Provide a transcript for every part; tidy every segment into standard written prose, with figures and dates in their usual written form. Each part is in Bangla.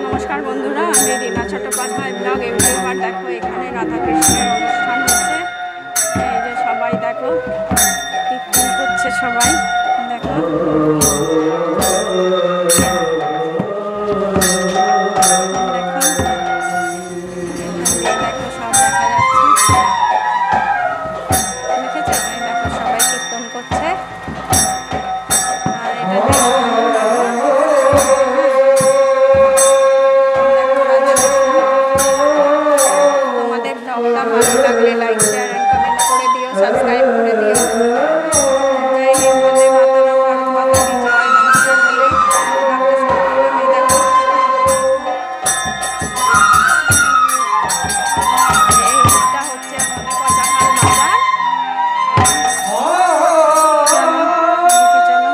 নমস্কার বন্ধুরা, আমি রিনা চট্টোপাধ্যায় ব্লগ ইউটিউবার। দেখো এখানে রাধাকৃষ্ণের অনুষ্ঠান হচ্ছে। এই যে সবাই দেখো কীর্তন করছে, সবাই দেখো। ভালো লাগলে লাইক শেয়ার এন্ড কমেন্ট করে দিও, সাবস্ক্রাইব করে দিও। জয় হিন্দ, বন্দে মাতরম, ভারত মাতা কি জয়। নমস্কার বলে ডাকতে শুরু করলাম। এই দেখো এইটা হচ্ছে আমাদের কচাখাল বাজার। চলো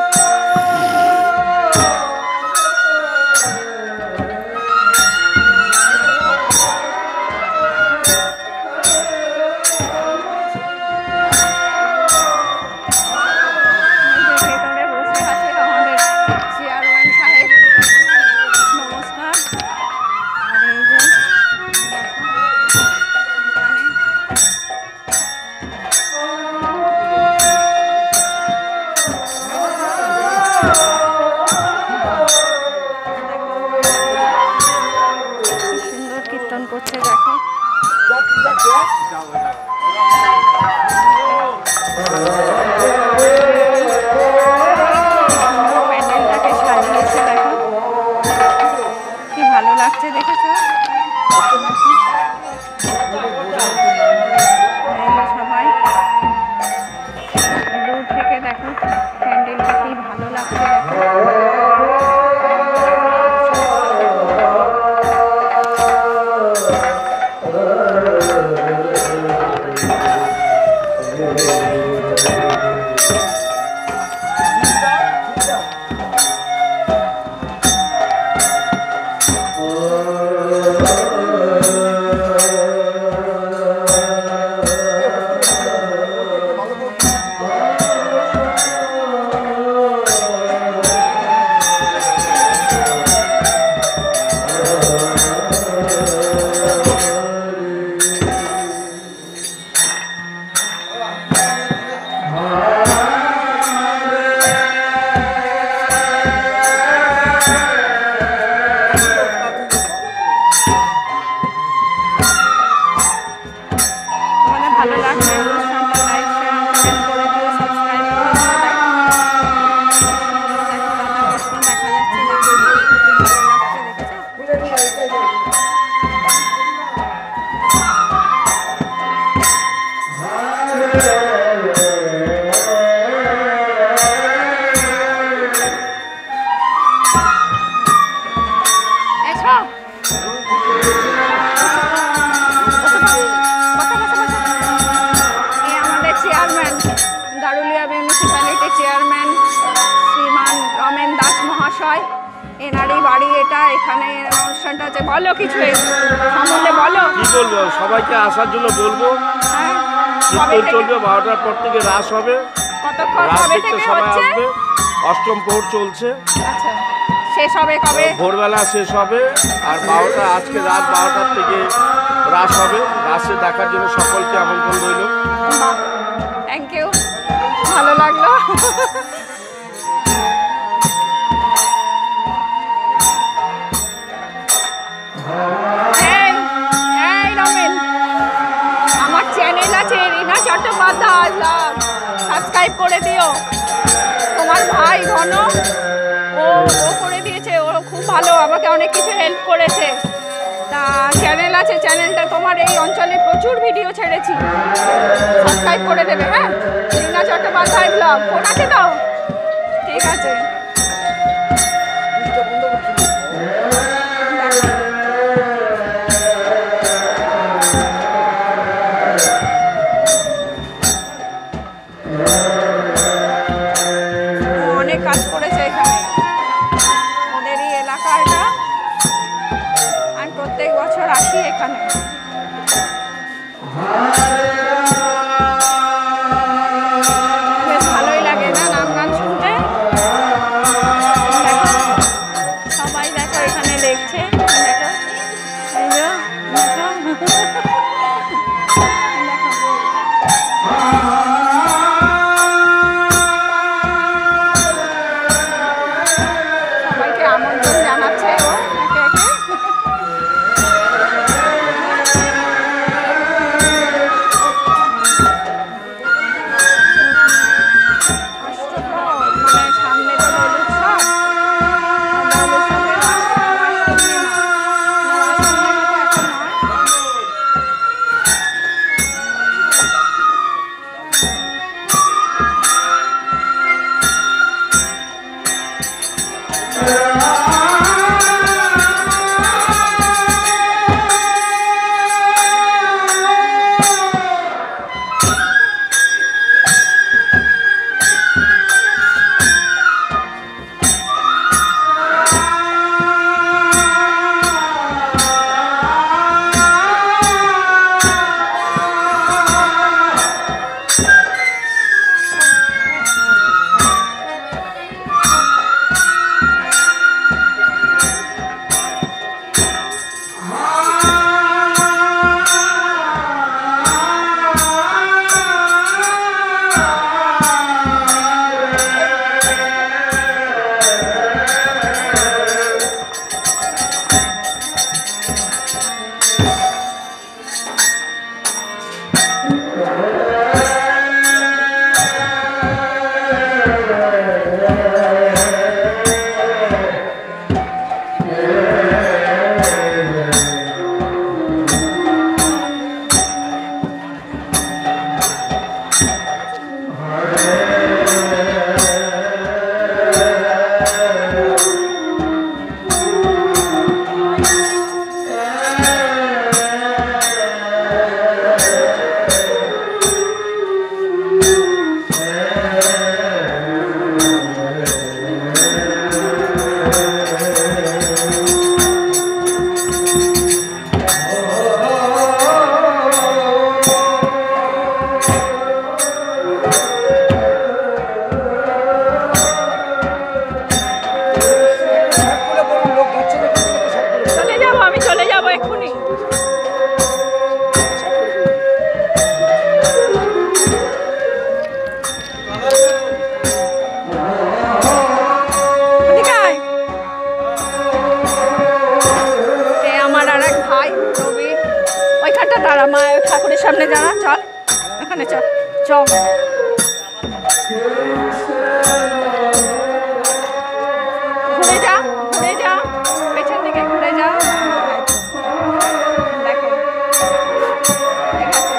কীর্তন করছে, দেখো প্যান্ডেলটাকে সাজিয়েছে, দেখো কি ভালো লাগছে, দেখেছো সবাই দূর থেকে দেখো প্যান্ডেলটা কি ভালো লাগছে, দেখো ভালো লাগছে অনুষ্ঠানটা। লাইক শেয়ার কমেন্ট করে দিও, সাবস্ক্রাইব করে দিও। রাধাকৃষ্ণ দেখা যাচ্ছে, ভালো লাগছে, দেখেছো গারুলিয়া মিউনিসিপ্যালিটি চেয়ারম্যান শ্রীমান রমেন দাস মহাশয়, এনারই বাড়ি এটা। এখানে অনুষ্ঠানটা হচ্ছে। বলো কিছু সম্বন্ধে বলো। কি বলবো, সবাইকে আসার জন্য বলবো। হ্যাঁ, চলবে 12টার পর থেকে রাস হবে। কতক্ষণ কবে থেকে হচ্ছে? অষ্টম প্রহর চলছে। আচ্ছা, শেষ হবে কবে? ভোরবেলা শেষ হবে। আর 12টা, আজকে রাত 12টার থেকে রাস হবে। রাসে দেখার জন্য সকলকে আমন্ত্রণ রইল। থ্যাংক ইউ, ভালো লাগলো। এই রমেন, আমার চ্যানেল আছে রিনা চট্টোপাধ্যায় ব্লগ, সাবস্ক্রাইব করে দিও। তোমার ভাই ঘন ও করে দিয়েছে, ও খুব ভালো, আমাকে অনেক কিছু হেল্প করেছে। তা চ্যানেল আছে, চ্যানেলটা তোমার এই অঞ্চলে প্রচুর ভিডিও ছেড়েছি, সাবস্ক্রাইব করে দেবে। হ্যাঁ, রিনা চট্টোপাধ্যায় ব্লগ। ফোন আছে তো? ঠিক আছে। অনেক কাজ করেছে এখানে, ওদেরই এলাকা এটা। আমি প্রত্যেক বছর আসি এখানে। আমন্ত্রণ জানাচ্ছে ও একে একে। মানে সামনে তো দোল উৎসব, দোল উৎসবের রাস পূর্ণিমা, রাস পূর্ণিমা তো এখন নয়। চলে যাবো এক্ষুনি। আমার আর এক ভাই রবি, ওইখানটা দাঁড়া, মা ঠাকুরের সামনে দাঁড়া, চল এখানে চল চল। ঘুরে যা, ঘুরে যা, পেছন দিকে ঘুরে যা। দেখো ঠিক আছে।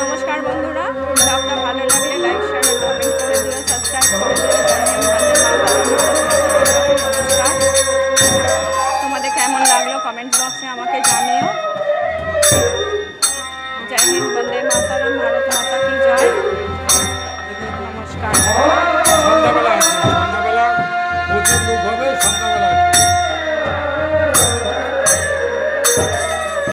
নমস্কার বন্ধুরা, ব্লগটা ভালো লাগলে লাইক শেয়ার আর কমেন্ট করে দিও, সাবস্ক্রাইব করে দিও। নমস্কার, তোমাদের কেমন লাগলো কমেন্ট বক্সে আমাকে জানিও। জয় হিন্দ, বন্দে মাতরম, ভারত মাতা কি জয়। নমস্কার।